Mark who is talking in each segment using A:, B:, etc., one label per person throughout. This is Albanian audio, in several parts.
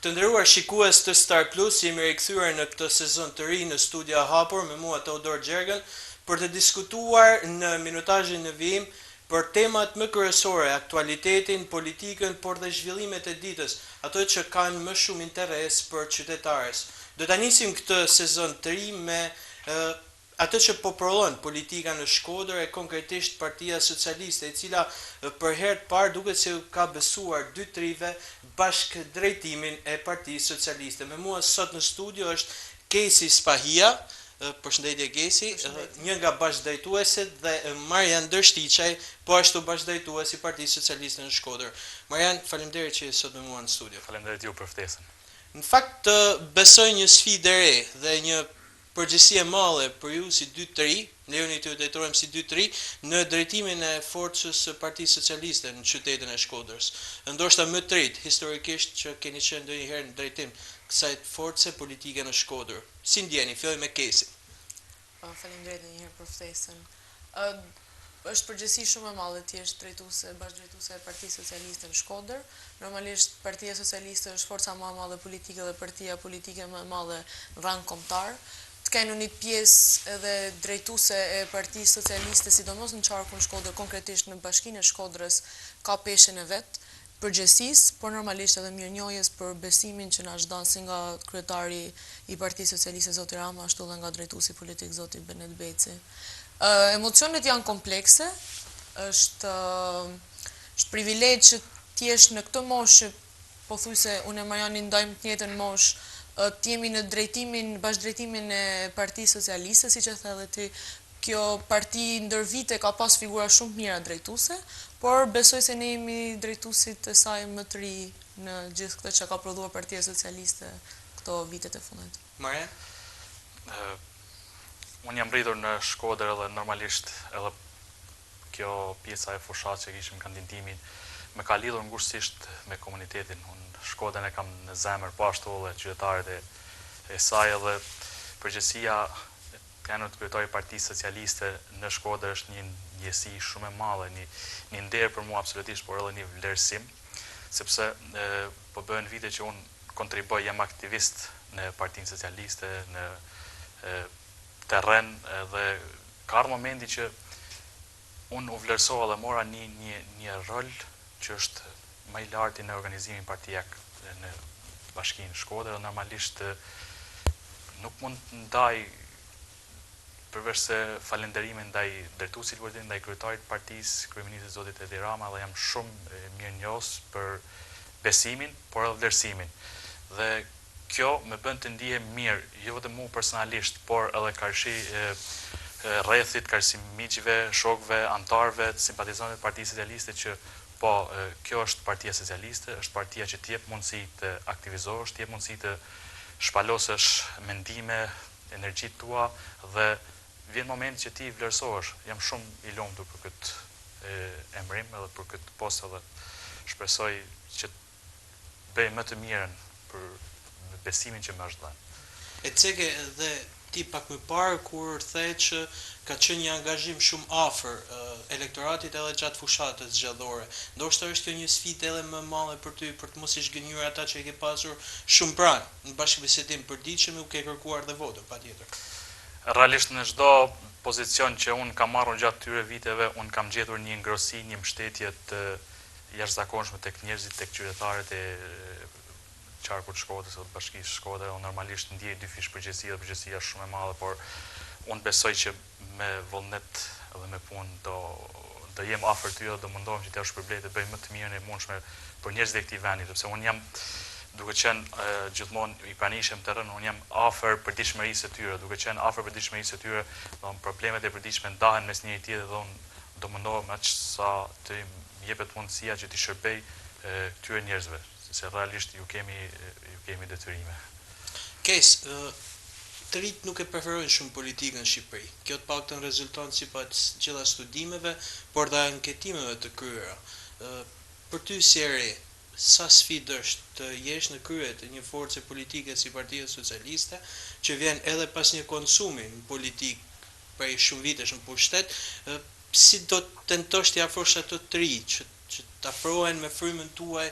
A: Të nderuar shikues të Star Plus, jemi rikthyer në këtë sezon të ri në studia hapur me mua Teodor Gjergën për të diskutuar në minutazhin në vijim për temat më kryesore, aktualitetin, politikën, por dhe zhvillimet e ditës, ato që kanë më shumë interes për qytetarës. Do ta nisim këtë sezon të ri me atë që po prodhon politika në Shkodër e konkretisht Partia Socialiste, e cila për herë të parë duket se ka besuar dy trive bashkë drejtimin e Partisë Socialiste. Me mua sot në studio është Kesi Spahia, përshëndetje Kesi, një nga bashkëdrejtuesit, dhe Marian Dërshtiçaj, po ashtu bashkëdrejtues i Partisë Socialiste në Shkodër. Marian, faleminderit që je sot me mua në studio.
B: Faleminderit ju për ftesën.
A: Në fakt besoj një sfidë e re dhe një përgjegjësi e madhe për ju si 2-3, lejoni të drejtohem si 2-3, në drejtimin e forcës së Partisë Socialiste në qytetin e Shkodrës. Ndoshta më të rit historikisht që keni qenë ndonjëherë në drejtim kësaj force politike në Shkodër. Si ndjeni? Filloj me Kesin.
C: Faleminderit edhe një herë për ftesën. Është përgjegjësi shumë e madhe ti je bashkëdrejtuese e Partisë Socialiste në Shkodër. Normalisht Partia Socialiste është forca më e madhe politike dhe partia politike më e madhe në rang kombëtar. Të kenë një pjesë edhe drejtuese e Partisë Socialiste, sidomos në qarkun Shkodër, konkretisht në bashkinë e Shkodrës, ka peshën e vet përgjegjësisë, por normalisht edhe mirënjohjes për besimin që na është dhënë si nga kryetari i Partisë Socialiste zoti Rama, ashtu edhe nga drejtuesi politik zoti Benet Beci. Emocionet janë komplekse, është privilegj që ti jesh në këtë moshë, pothuajse unë e Mariani ndajmë të njëjtën moshë, të jemi në bashkëdrejtimin e Partisë Socialiste, siç e the edhe ti. Kjo parti ndër vite ka pas figura shumë mira drejtuese, por besoj se ne jemi drejtuesit e saj më të ri në gjithë këtë që ka prodhuar Partia Socialiste këto vitet e fundit.
A: Marian?
B: Unë jam rritur në Shkodër edhe normalisht edhe kjo pjesa e fushat që kishim kandidimin me ka lidhur ngushësisht me komunitetin. Unë Shkodrën e kam në zemër, po ashtu edhe qytetarët e saj, edhe përgjegjësia janë të kryetari Partisë Socialiste në Shkodër është një ndjesi shumë e madhe, një nder për mua absolutisht, por edhe një vlerësim, sepse po bëhen vite që unë kontriboj, jam aktivist në Partinë Socialiste, në terren, dhe ka ardhur momenti që unë u vlerësova dhe mora një rol që është më i lartë në organizimin partijak në bashkinë Shkodër, dhe normalisht nuk mund të ndaj përveç se falënderimin ndaj drejtuesit politik, ndaj kryetarit të partisë, kryeministit zotit Edi Rama, dhe jam shumë mirënjohës për besimin, por edhe vlerësimin. Dhe kjo më bën të ndihem mirë, jo vetëm mua personalisht, por edhe karshi rrethit, karshi miqve, shokëve, antarëve, simpatizantëve të Partisë Socialiste, që po, kjo është Partia Socialiste, është partia që t'jep mundësi të aktivizohesh, t'jep mundësi të shpalosësh mendime, energjitë tua, dhe vjen moment që ti vlerësohesh. Jam shumë i lumtur për këtë emrim edhe për këtë post, edhe shpresoj që bëj më të mirën për besimin që më është dhënë.
A: E ceke edhe ti pak më parë kur the që ka qenë një angazhim shumë afër elektoratit edhe gjatë fushatës zgjedhore. Ndoshta është kjo një sfidë edhe më e madhe për ty, për të mos i zgënjur ata që e ke pasur shumë pranë në bashkëbisedim përditshëm, u ke kërkuar dhe votën, patjetër.
B: Realisht në çdo pozicion që unë kam marrur gjatë këtyre viteve, unë kam gjetur një ngrohësi, një mbështetje të jashtëzakonshme tek njerëzit, tek qytetarët e qarkut Shkodrës ose bashkisë Shkodër. Unë normalisht ndjej dy fish përgjegjësi, dhe përgjegjësia është shumë e madhe, por unë besoj që me vullnet dhe me punë do jem afër tyre, do mundohem që të shpërblej të bëj më të mirën e mundshme për njerëzit e këtij vendi, sepse unë jam, duke qenë gjithmonë i pranishëm terren, unë jam afër përditshmërisë së tyre, duke qenë afër përditshmërisë së tyre, problemet e përditshme ndahen mes njëri tjetrit, dhe unë do mundohem aq sa të jepet mundësia që të shërbej këtyre njerëzve, se realisht ju kemi detyrime.
A: Kes, të rit nuk e preferojnë shumë politikën në Shqipëri. Kjo të paktën rezulton sipas gjitha studimeve, por dhe anketimeve të kryera. Për ty si e re, sa sfidë është të jesh në krye të një force politike si Partia Socialiste, që vjen edhe pas një konsumi në politik prej shumë vitesh në pushtet, si do të tentosh të afrosh ato të ri që të afrohen me frymën tuaj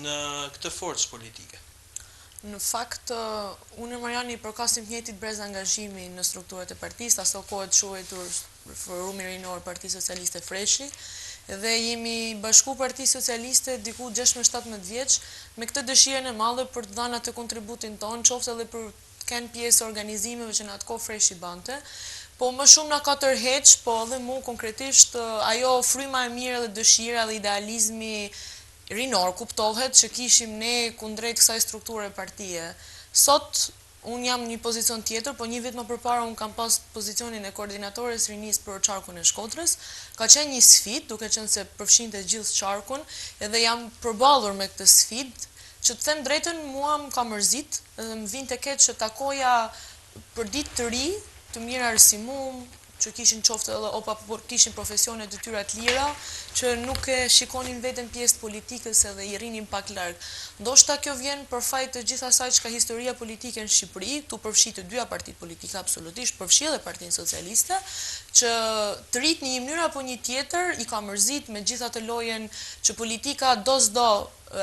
A: në këtë forcë politike?
C: Në fakt, unë e Mariani përkasim të njëjtit brez angazhimi në strukturët e partisë, aso kohët quajtur Forumi Rinor Partisë Socialiste Freshi, dhe jemi bashku Partisë Socialiste diku 16-17 vjeç me këtë dëshirën e madhe për të dhënë atë kontributin tonë, qoftë edhe për të kenë pjesë organizimeve që në atë kohë Freshi bante, po më shumë na ka tërheq, po edhe mu konkretisht ajo fryma e mirë dhe dëshira dhe idealizmi rinor kuptohet që kishim ne kundrejt kësaj strukture partije. Sot unë jam një pozicion tjetër, po një vit më përpara unë kam pas pozicionin e koordinatores rinis për qarkun e Shkodrës. Ka qenë një sfidë, duke qenë se përfshinte gjithë qarkun, edhe jam përballur me këtë sfidë, që të them drejtën mua më ka mërzit, edhe më vinte keq që takoja për ditë të ri, të mira si mua, që kishin qoftë edhe opa kishin profesione të tyra të lira, që nuk e shikonin veten pjesë politikës edhe i rrinin pak larg. Ndoshta kjo vjen për fajt të gjithë asaj çka historia politike në Shqipëri, tu përfshi të dyja partitë politike absolutisht, përfshi edhe Partinë Socialiste, që të rit në një mënyrë apo një tjetër i ka mërzit me gjithë atë lojen që politika do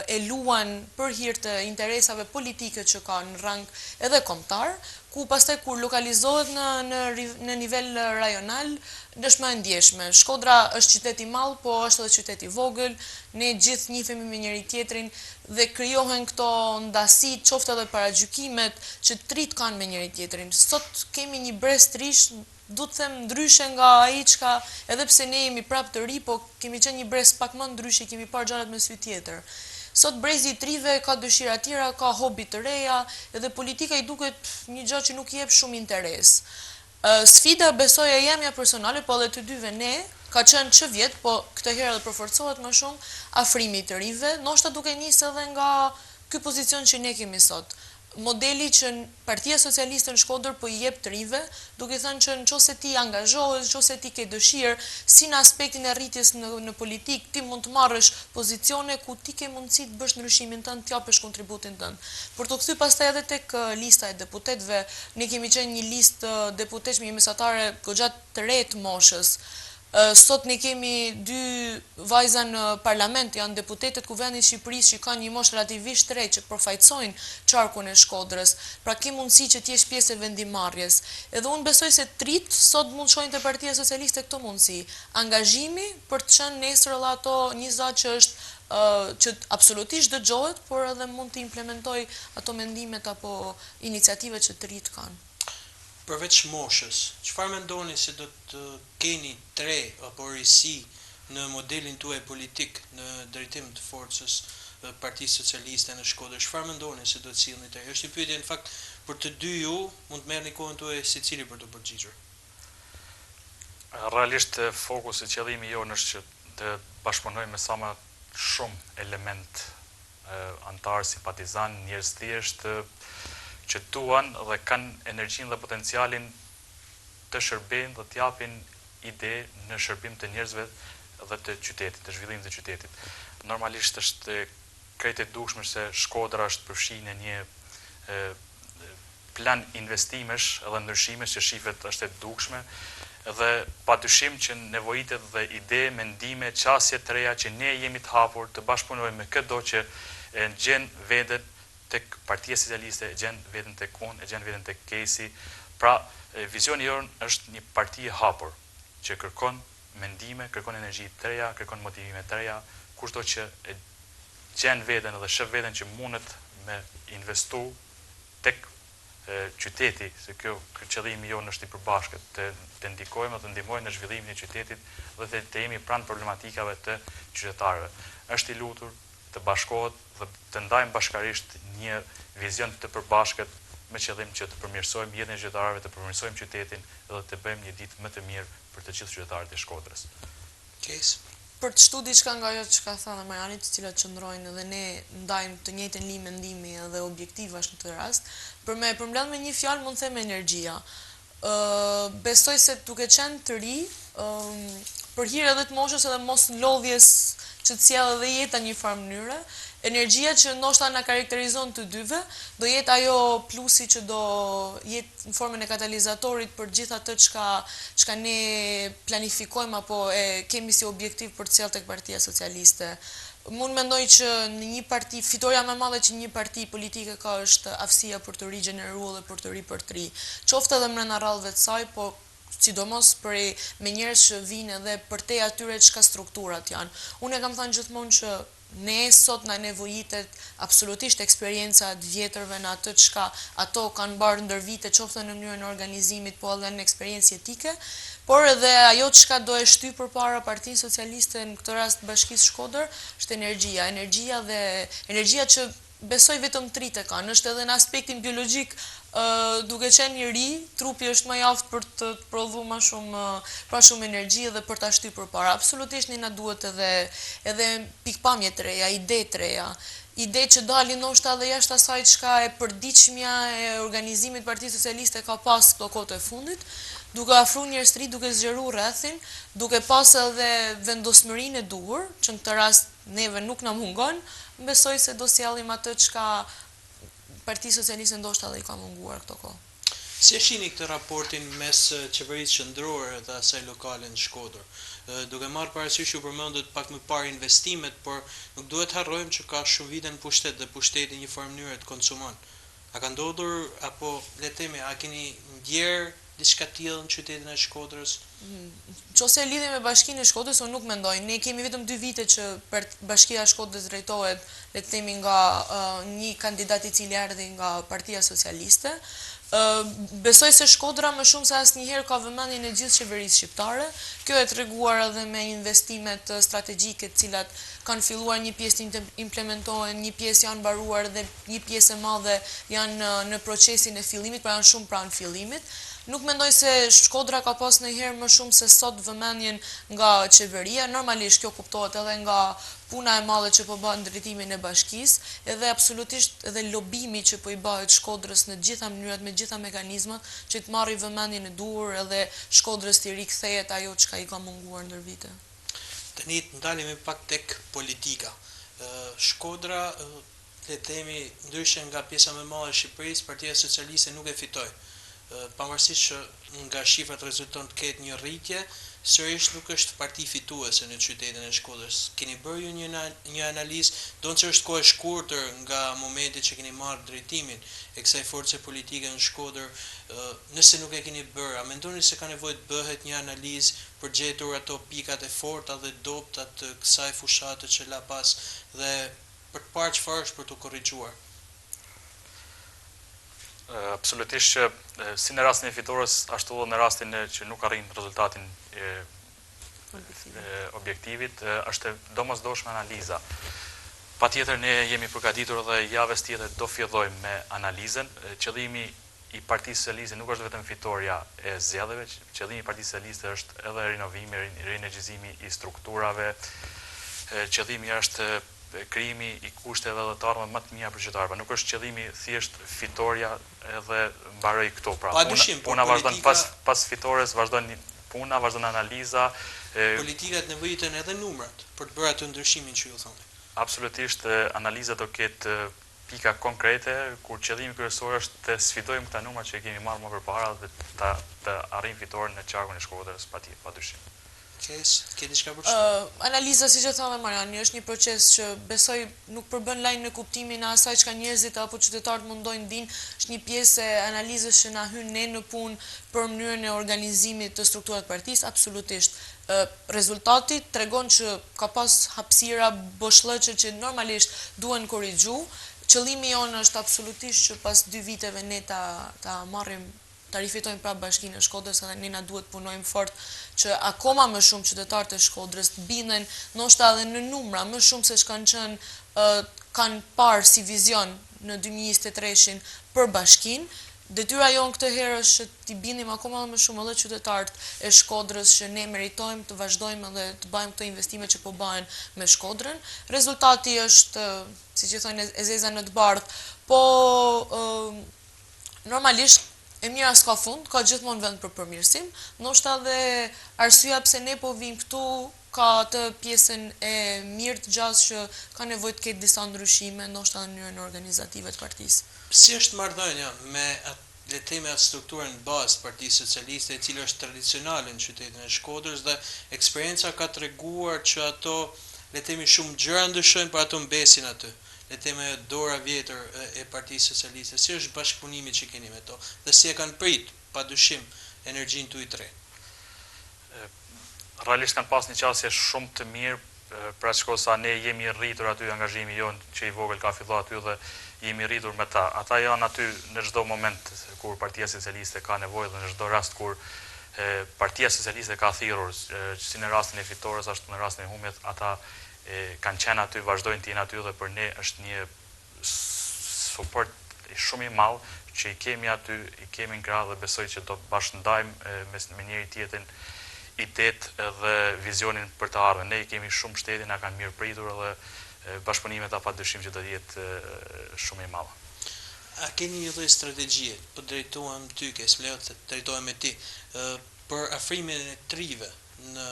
C: e luan për hir të interesave politike që ka në rang edhe kombëtar, ku pastaj kur lokalizohet në nivel rajonal, është më e ndjeshme. Shkodra është qytet i madh, po është edhe qytet i vogël, ne gjithë njihemi me njëri tjetrin dhe krijohen këto ndasi, qoftë edhe paragjykimet që trit kanë me njëri tjetrin. Sot kemi një brez të rish, du të them ndryshe nga ai çka, edhe pse ne jemi prapë të ri, po kemi qenë një brez pak më ndryshe, kemi parë gjërat me sy tjetër. Sot brezi i trive ka dëshira tjera, ka hobi të reja, edhe politika i duket një gjë që nuk i jep shumë interes. Sfida besoj e jemja personale, po edhe të dyve ne, ka qenë që vjet, po këtë herë edhe përforcohet më shumë, afrimi të rive, ndoshta duke nisë edhe nga ky pozicion që ne kemi sot. Modeli që Partia Socialiste në Shkodër po i jep të rive, duke thënë që nëse ti angazhohesh, nëse ti ke dëshirë, si në aspektin e rritjes në politik, ti mund të marrësh pozicione ku ti ke mundësi të bësh ndryshimin tënd, të japësh kontributin tënd. Për të kthyer pastaj edhe tek lista e deputetëve, ne kemi qenë një listë deputetësh me një mesatare goxha të re të moshës. Sot ne kemi 2 vajza në parlament, janë deputetet Kuvendit Shqipërisë që kanë një moshë relativisht të re që përfaqësojnë qarkun e Shkodrës, pra ke mundësi që t'jesh pjesë e vendimarrjes. Edhe unë besoj se trit sot mund shojnë te Partia Socialiste këto mundësi, angazhimi për të qenë nesër edhe ato një zat që është që absolutisht dëgjohet, por edhe mund të implementoj ato mendimet apo iniciativat që të rit kanë.
A: Përveç moshës, çfarë mendoni se do të keni tre apo risi në modelin tuaj politik në drejtim të forcës Partisë Socialiste në Shkodër? Çfarë mendoni se do të sillni të? Është një pyetje në fakt për të dy ju, mund të merrni kohën tuaj secili për të përgjigjur.
B: Realisht fokusi, qëllimi jonë është që të bashkëpunojmë me sa më shumë element antar, simpatizan, njerëz thjesht që duan dhe kanë energjinë dhe potencialin të shërbejnë dhe të japin ide në shërbim të njerëzve dhe të qytetit, të zhvillimit të qytetit. Normalisht është krejt e dukshme se Shkodra është përfshirë në një plan investimesh dhe ndryshimesh që shifet është e dukshme dhe padyshim që nevojitet dhe ide, mendime, qasje të reja që ne jemi të hapur të bashkëpunojmë me këdo që e gjenë veten tek Partia Socialiste, e gjenë veten tek unë, e gjenë veten tek Kesi. Pra, vizioni jonë është një parti e hapur që kërkon mendime, kërkon energji të reja, kërkon motivime të reja, kushto që e gjenë veten dhe shef veten që mundet me investu tek qyteti, se kjo qëllimi jonë është i përbashkët, të ndikojmë dhe të ndihmojmë në zhvillimin e qytetit dhe të jemi pranë problematikave të qytetarëve. Është i lutur të bashkohet dhe të ndajmë bashkarisht një vizion të përbashkët me qëllim që të përmirësojmë jetën e qytetarëve, të përmirësojmë qytetin dhe të bëjmë një ditë më të mirë për të gjithë qytetarët e Shkodrës.
C: Për të shtu diçka nga ajo që ka thënë Mariani, të cilat qëndrojnë dhe ne ndajmë të njëjtën linjë mendimi dhe objektivash në këtë rast, për me përmbledh me një fjalë mund të them energjia. Besoj se duke qenë të ri, për hir edhe të moshës edhe mos lodhjes që të sjellë edhe jeta një farë mënyre, energjia që ndoshta na karakterizon të dyve, do jetë ajo plusi që do jetë në formën e katalizatorit për gjithë atë çka ne planifikojmë apo e kemi si objektiv për të sjellë tek Partia Socialiste. Mund mendoj që në një parti, fitoria më e madhe që një parti politike ka është aftësia për të rigjeneruar dhe për të ripërtri. Qoftë edhe brenda rrallëve të saj, po sidomos për me njerëz që vinë edhe për te atyre çka strukturat janë. Unë e kam thënë gjithmonë që ne sot na nevojitet absolutisht eksperienca të vjetërve në atë çka ato kanë bërë ndër vite, qoftë në mënyrën e organizimit, po edhe në eksperiencë etike, por edhe ajo çka do e shty përpara Partinë Socialiste në këtë rast Bashkisë Shkodër, është energjia. Energjia që besoj vetëm trit e kanë, është edhe në aspektin biologjik, duke qenë i ri, trupi është më i aftë për të prodhuar më shumë energji dhe për ta shtyr përpara. Absolutisht ne na duhet edhe pikpamje të reja, ide të reja. Ide që dalin ndoshta edhe jashtë asaj çka e përditshmja e organizimit të Partisë Socialiste ka pas këto kohë të fundit, duke afruar njerëz të ri, duke zgjeruar rrethin, duke pas edhe vendosmërinë e duhur, që në këtë rast neve nuk na mungon, besoj se do sjellim atë çka Partia Socialiste ndoshta edhe i ka munguar këto kohë.
A: Si e shihni këtë raportin mes qeverisë qendrore dhe asaj lokale në Shkodër? Duke marrë parasysh u përmendët pak më parë investimet, por nuk duhet harrojmë që ka shumë vite në pushtet dhe pushteti një farë mënyrë të konsumon. A ka ndodhur apo le të themi, a keni ndjerë diçka tillë në qytetin e Shkodrës?
C: Nëse lidhemi me Bashkinë e Shkodrës, unë nuk mendoj. Ne kemi vetëm 2 vite që Bashkia e Shkodrës drejtohet, le të themi, nga një kandidat i cili erdhi nga Partia Socialiste. Besoj se Shkodra më shumë se asnjëherë ka vëmendjen e gjithë qeverisë shqiptare. Kjo e treguar edhe me investimet strategjike të cilat kanë filluar, një pjesë të implementohen, një pjesë janë mbaruar dhe një pjesë e madhe janë në procesin e fillimit, pra janë shumë pranë fillimit. Nuk mendoj se Shkodra ka pas ndonjëherë më shumë se sot vëmendjen nga qeveria. Normalisht kjo kuptohet edhe nga puna e madhe që po bëhet në drejtimin e bashkisë, edhe absolutisht edhe lobimi që po i bëhet Shkodrës në gjitha mënyrat, me gjitha mekanizmat, që të marrë vëmendjen e duhur edhe Shkodrës të rikthehet ajo çka i ka munguar ndër vite.
A: Tani të ndalemi pak tek politika. Shkodra, le të themi, ndryshe nga pjesa më e madhe e Shqipërisë, Partia Socialiste nuk e fitoi. Pavarësisht që nga shifrat rezulton të ketë një rritje, sërish nuk është parti fituese në qytetin e Shkodrës. Keni bërë ju një analizë, do që është kohë e shkurtër nga momenti që keni marrë drejtimin e kësaj force politike në Shkodër, nëse nuk e keni bërë, a mendoni se ka nevojë të bëhet një analizë për gjetur ato pikat e forta dhe dobta të kësaj fushate që la pas dhe për të parë çfarë është për të korrigjuar?
B: Absolutisht që si në rastin e fitores, ashtu edhe në rastin që nuk arrin rezultatin objektivit, është domosdoshme analiza. Patjetër ne jemi përgatitur dhe javës tjetër do fillojmë me analizën. Qëllimi i Partisë Socialiste nuk është vetëm fitoria e zgjedhjeve, qëllimi i Partisë Socialiste është edhe rinovimi, rienergjizimi i strukturave. Qëllimi është krijimi i kushteve dhe të ardhmeve më të mira për qytetarët. Nuk është qëllimi thjesht fitoria edhe mbaroi këtu. Pra, puna vazhdon pas fitores, vazhdon puna, vazhdon analiza.
A: Politikat nevojiten edhe numrat për të bërë atë ndryshimin që ju thonë.
B: Absolutisht, analiza do ketë pika konkrete, kur qëllimi kryesor është të sfidojmë këta numra që kemi marrë më përpara dhe të arrijmë fitoren në qarkun e Shkodrës, padyshim.
A: Ke diçka për shkak?
C: Analiza, siç e thamë Mariani, është një proces që besoj nuk përbën lajm në kuptimin e asaj çka njerëzit apo qytetarët mundojnë dinë, është një pjesë e analizës që na hyn ne në punë për mënyrën e organizimit të strukturave të partisë, absolutisht. Rezultati tregon që ka pas hapësira boshllëqe që normalisht duhen korrigju. Qëllimi jonë është absolutisht që pas 2 viteve ne ta marrim, ta rifitojmë prapë Bashkinë e Shkodrës, edhe ne na duhet punojmë fort që akoma më shumë qytetarët e Shkodrës të bindën, ndoshta edhe në numra, më shumë se kanë parë si vizion në 2023 për Bashkinë. Detyra jonë këtë herë është që t'i bindim akoma më shumë edhe qytetarët e Shkodrës që ne meritojmë të vazhdojmë dhe të bëjmë këto investime që po bëhen me Shkodrën. Rezultati është, siç e thonë, e zeza në të bardhë, po normalisht e mira s'ka fund, ka gjithmonë vend për përmirësim. Ndoshta dhe arsyeja pse ne po vim këtu ka atë pjesën e mirë të gjasë që ka nevojë të ketë disa ndryshime, ndoshta në mënyrën organizative të partisë.
A: Si është marrëdhënia me le të themi atë strukturën bazë të Partisë Socialiste, e cila është tradicionale në qytetin e Shkodrës dhe eksperienca ka treguar që ato le të themi shumë gjëra ndryshojnë, por ato mbesin aty. Le të themi dora vjetër e Partisë Socialiste. Si është bashkëpunimi që keni me to? Dhe si e kanë prit, padyshim, energjinë tuaj të re?
B: Realisht kanë pas një qasje shumë të mirë, për atë shko sa ne jemi rritur aty, angazhimi jonë që i vogël ka filluar aty dhe jemi rritur me ta. Ata janë aty në çdo moment kur Partia Socialiste ka nevojë dhe në çdo rast kur Partia Socialiste ka thirrur, si në rastin e fitores, ashtu në rastin e humbjes, ata kanë qenë aty, vazhdojnë të jenë aty dhe për ne është një suport shumë i madh që i kemi aty, i kemi në krah dhe besoj që do të bashkëndajmë me njëri tjetrin idet dhe vizionin për të ardhmen. Ne i kemi shumë shtetin, na kanë mirë pritur dhe bashkëpunimet pa dyshim që do të jetë shumë i madh.
A: A keni një lloj strategjie, po drejtohem ty, drejtohem me ti, për afrimin e trive në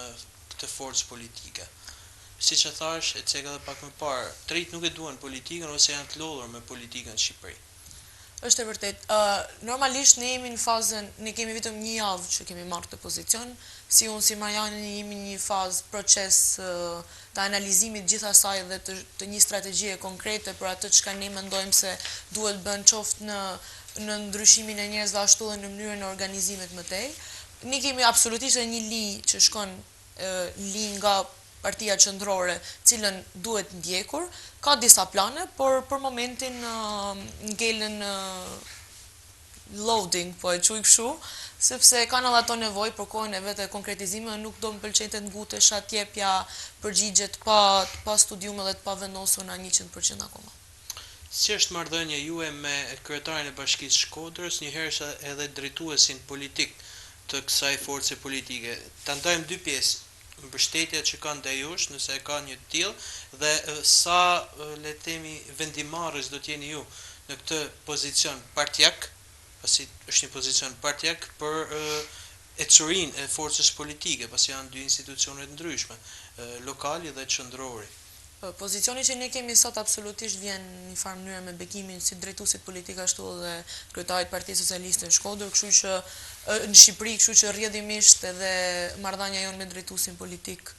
A: këtë forcë politike? Siç e thash, e ceka edhe pak më parë, trit nuk e duan politikën ose janë të lodhur me politikën në Shqipëri.
C: Është e vërtet. Normalisht ne jemi në fazën, ne kemi vetëm një javë që kemi marrë këtë pozicion, si unë si Mariane jemi një fazë proces të analizimit gjithë asaj dhe të një strategjie konkrete për atë çka ne mendojmë se duhet bën qoftë në ndryshimin e njerëzve ashtu dhe në mënyrën e organizimit më tej. Ne kemi absolutisht një linjë që shkon linjë nga Partia Qendrore, cilën duhet ndjekur, ka disa plane, por për momentin ngelen loading, po e quaj kështu, sepse kanë edhe ato nevojë për kohën e vetë konkretizime, nuk do më pëlqente të ngutesh atjepja përgjigjet pa studium dhe të pa vendosur në 100% akoma.
A: Si është marrëdhënia juaj me kryetarin e Bashkisë Shkodrës, njëherë edhe drejtuesin politik të kësaj force politike? Ta ndajmë dy pjesë. Mbështetja që kanë ndaj jush, nëse ka një të tillë, dhe sa le të themi vendimarrës do të jeni ju në këtë pozicion partijak, pasi është një pozicion partijak për ecurinë e forcës politike, pasi janë dy institucione të ndryshme, lokali dhe qendrori.
C: Pozicioni që ne kemi sot absolutisht vjen në një farë mënyrë me bekimin si drejtuesit politik ashtu dhe kryetarit Partisë Socialiste në Shkodër, kështu që në Shqipëri, kështu që rrjedhimisht edhe marrëdhënia jonë me drejtuesin politik,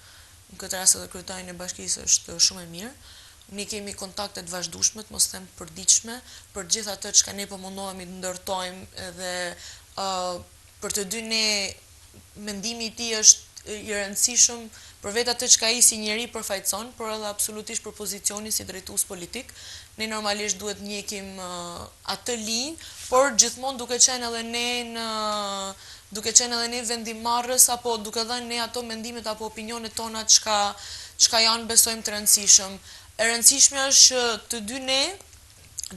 C: në këtë rast edhe kryetarin e bashkisë, është shumë e mirë. Ne kemi kontakte të vazhdueshme, mos them përditshme, për gjithë atë çka ne po mundohemi të ndërtojmë dhe për të dy ne mendimi i tij është i rëndësishëm për vetë atë çka ai si njeri përfaqëson, por edhe absolutisht për pozicionin si drejtues politik. Ne normalisht duhet ndjekim atë linjë, por gjithmonë duke qenë edhe ne vendimarrës apo duke dhënë ne ato mendimet apo opinionet tona çka janë besojmë të rëndësishëm. E rëndësishme është që të dy ne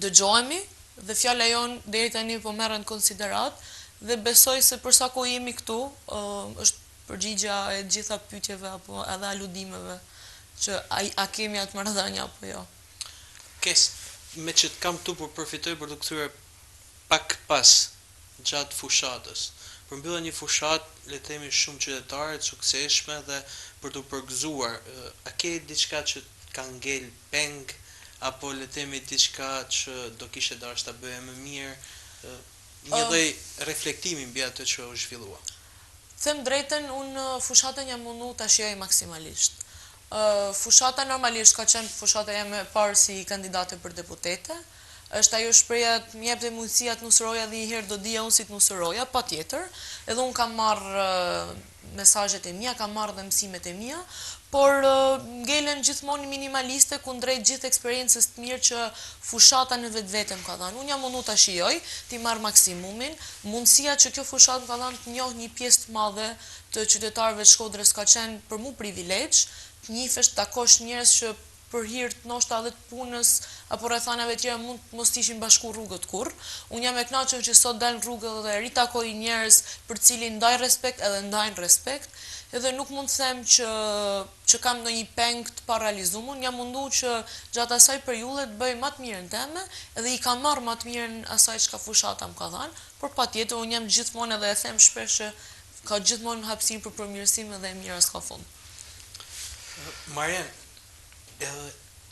C: dëgjohemi dhe fjala jonë deri tani po merren në konsiderat dhe besoj se për sa kohë jemi këtu, është përgjigja e gjitha pyetjeve apo edhe aludimeve që a kemi atë marrëdhënie apo jo.
A: Me që të kam këtu për përfitoj për të kthyer pak pas gjatë fushatës. Përmbyllën një fushat, le të themi shumë qytetare, të suksesshme dhe për të përgëzuar. A ke diçka që ka ngel peng apo le të themi diçka që do kishe dashur ta bëje më mirë? Një lloj reflektimi mbi atë që u zhvillua.
C: Them drejtën, unë fushatën jam mundu ta shijoj maksimalisht. Fushata normalisht ka qenë fushata jeme parë si kandidate për deputete. Është ajo shpreha të më jepte mundësia të nuseroja dhe një herë do dija unë si të nuseroja, patjetër. Edhe unë kam marrë mesazhet e mia, kam marrë dhe mësimet e mia, por ngelen gjithmonë minimaliste kundrejt gjithë eksperiencës të mirë që fushata në vetvete më ka dhënë. Unë jam mundu ta shijoj, ti marr maksimumin, mundësia që kjo fushatë më ka dhënë të njoh një pjesë të madhe të qytetarëve të Shkodrës ka qenë për mua privilegj, të njihesh, të takosh njerëz që për hir të ndoshta edhe të punës apo rrethanave të tjera mund të mos ishin bashku rrugët kurr. Unë jam e kënaqur që sot dal në rrugë dhe ritakoj njerëz për cilin ndaj respekt edhe ndajnë respekt. Edhe nuk mund të them që kam ndonjë peng të parealizuar. Unë jam mundu që gjatë asaj periudhe të bëj më të mirën time edhe i kam marrë më të mirën asaj çka fushata më ka dhënë, por patjetër unë jam gjithmonë edhe e them shpesh që ka gjithmonë hapësirë për përmirësim edhe e mira s'ka fund.
A: Marian,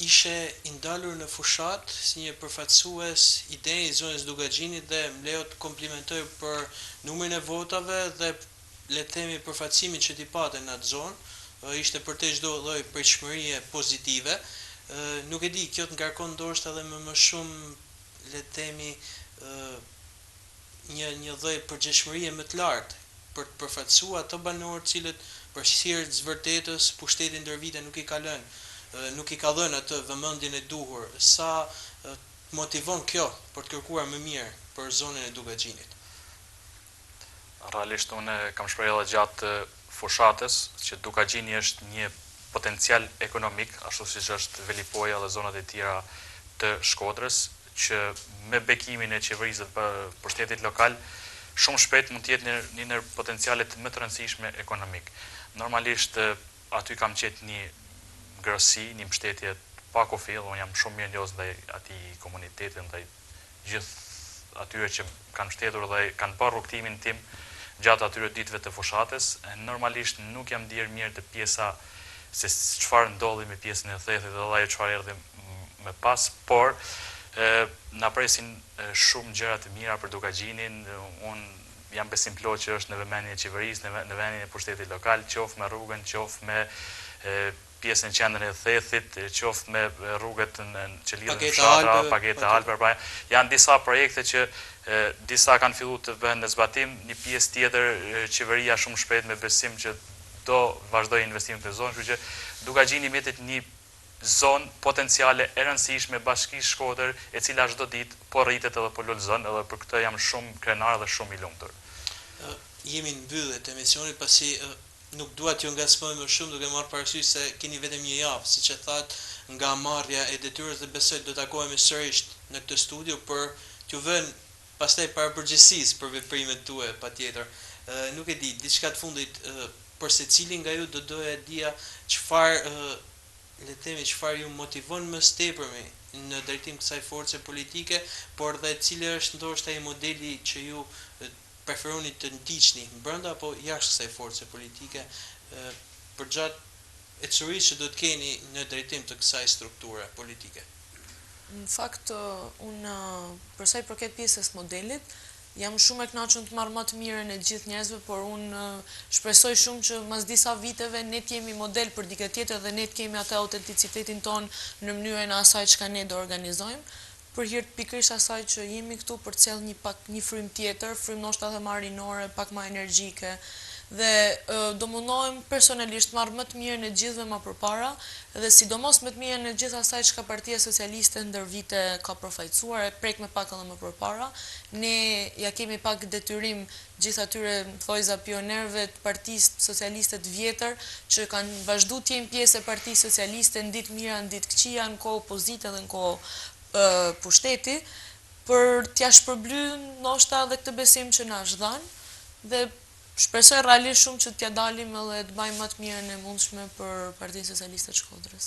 A: ishe i ndalur në fushat si një përfaqësues i denjë zonës Dugaxhinit dhe më lejo të komplimentoj për numrin e votave dhe le të themi përfaqësimin që ti pate në atë zonë. ishte për të çdo lloj pritshmërie pozitive. Nuk e di, kjo të ngarkon ndoshta edhe më shumë, le të themi, një lloj përgjegjësie më të lartë për të përfaqësuar ato banorë cilët për shirë të vërtetës pushteti ndër vite nuk i ka dhënë atë vëmendjen e duhur. Sa motivon kjo për të kërkuar më mirë për zonën e Dukagjinit?
B: Realisht unë kam shprehur edhe gjatë fushatës që Dukagjini është një potencial ekonomik, ashtu siç është Velipoja dhe zonat e tjera të Shkodrës, që me bekimin e qeverisë për pushtetit lokal shumë shpejt mund të jetë një ndër potencialet më të rëndësishme ekonomik. Normalisht aty kam qetë një ngrosi, një mbështetje pa kufill, unë jam shumë mirë njohës ndaj atij komunitetit, ndaj gjithë atyre që kanë mbështetur dhe kanë parë rrugtimin tim gjatë atyre ditëve të fushatës. Normalisht nuk jam ndier mirë të pjesa se çfarë ndodhi me pjesën e thethit dhe ajo çfarë erdhi më pas, por na presin shumë gjëra të mira për Dukagjinin. Unë jam besim plot që është në vëmendjen e qeverisë, në vendin e pushtetit lokal, qoftë me rrugën, qoftë me pjesën e qendrën e thethit, qoftë me rrugët që lidhen me fshatra, pageta Alper. Pra, janë disa projekte që disa kanë filluar të bëhen në zbatim, një pjesë tjetër qeveria shumë shpejt me besim që do vazhdojë investimet në zonë, kështu që Dukagjini mbetet një zonë potenciale e rëndësishme bashkisë Shkodër, e cila çdo ditë po rritet edhe po lulëzon, edhe për këtë jam shumë krenar dhe shumë i lumtur.
A: Jemi në mbyllje të emisionit, pasi nuk dua t'ju ngacmoj më shumë, duke marrë parasysh se keni vetëm një javë, siç e thatë, nga marrja e detyrës, dhe besoj do takohemi sërish në këtë studio për t'ju vënë pastaj parapërgjegjësisë për veprimet tuaja patjetër. Nuk e di, diçka të fundit për secilin nga ju do doja dija çfarë ju motivon më së tepërmi në drejtim kësaj force politike, por dhe cili është ndoshta ai modeli që ju preferoni të ndiqni brenda apo jashtë kësaj force politike përgjatë ecërisë që do të keni në drejtim të kësaj strukture politike?
C: Në fakt, unë për sa i përket pjesës modelit, jam shumë e kënaqur të marr më të mirën e gjithë njerëzve, por unë shpresoj shumë që mas disa viteve ne të jemi model për dikë tjetër dhe ne të kemi atë autenticitetin ton në mënyrën e asaj çka ne do organizojmë, për hir të pikërisht asaj që jemi këtu për të sjellë një frym tjetër, frym ndoshta edhe më rinore, pak më energjike, dhe do mundohem personalisht marr më të mirën e gjithëve më përpara, dhe sidomos më të mirën e gjithë asaj çka Partia Socialiste ndër vite ka përfaqësuar, e prek me pak edhe më përpara. Ne ja kemi pak detyrim gjithë atyre thojza pionerëve të Partisë Socialiste të vjetër që kanë vazhduar të jenë pjesë e Partisë Socialiste në ditë mira, në ditë këqija, në kohë opozite dhe në kohë pushteti, për t'ja shpërblyer ndoshta edhe këtë besim që na është dhënë, dhe shpresoj realisht shumë që t'ja dalim edhe të bëjmë më të mirën e mundshme për Partinë Socialiste të Shkodrës.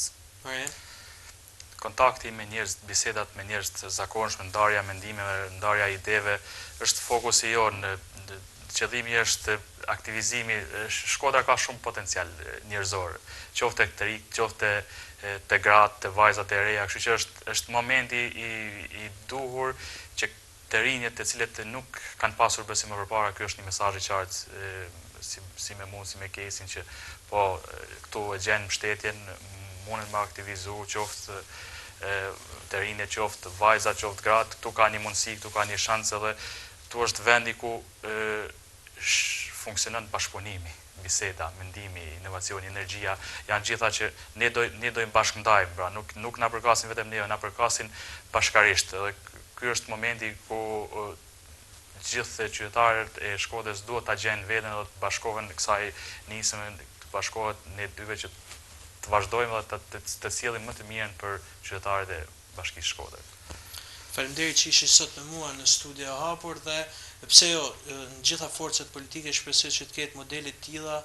B: Kontakti me njerëz, bisedat me njerëz të zakonshme, ndarja mendimeve, ndarja ideve, është fokusi jonë. Qëllimi është aktivizimi. Shkodra ka shumë potencial njerëzor, qoftë të rik, qoftë të gratë, të vajzat e reja, kështu që është momenti i duhur që të rinjët të cilët nuk kanë pasur besim më përpara. Ky është një mesazh i qartë si me mua, si me Kesin, që po këtu e gjenë mbështetjen, mundin me aktivizu, qoftë të rinjët, qoftë vajzat, qoftë gratë, këtu ka një mundësi, këtu ka një shansë, edhe këtu është vendi ku funksionon bashkëpunimi, biseda, mendimi, inovacioni, energjia, janë gjitha që ne dojmë bashkëndajmë, pra nuk na përkasin vetëm neve, na përkasin bashkarisht. Edhe ky është momenti ku gjithë qytetarët e Shkodrës duhet ta gjejnë veten dhe të bashkohen kësaj nisme, të bashkohet ne dyve që të vazhdojmë dhe të sjellim më të mirën për qytetarët e Bashkisë Shkodrës.
A: Faleminderit që ishi sot me mua në studio e hapur, dhe pse jo, në gjitha forcat politike shpresoj që të ketë modele të tilla,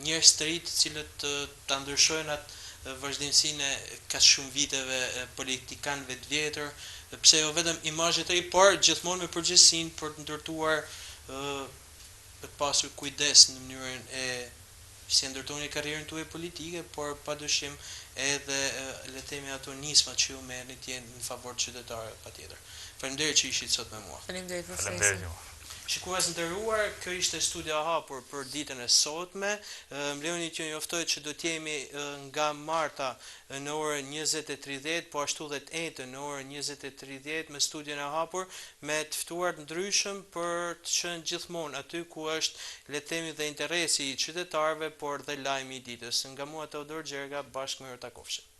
A: njerëz të rinj të cilët ta ndryshojnë atë vazhdimsinë e kaq shumë viteve politikanëve të vjetër, pse jo vetëm imazhe të ri, por gjithmonë me përgjegjësinë për të ndërtuar për të pasur kujdes në mënyrën e si ndërtoni karrierën tuaj politike, por padyshim edhe le të themi ato nisma që ju merrni të jenë në favor të qytetarëve patjetër. Faleminderit që ishit sot me mua.
C: Faleminderit për flesin.
A: Shikues nderuar, kjo ishte studia hapur për ditën e sotme. Më lejoni që ju njoftoj që do të jemi nga marta në orën 20:30, po ashtu dhe të njëjtën në orën 20:30 me studion e hapur me të ftuar të ndryshëm për të qenë gjithmonë aty ku është le të themi dhe interesi i qytetarëve, por dhe lajmi i ditës. Nga mua Teodor Gjerga, bashkë me ju takofshim.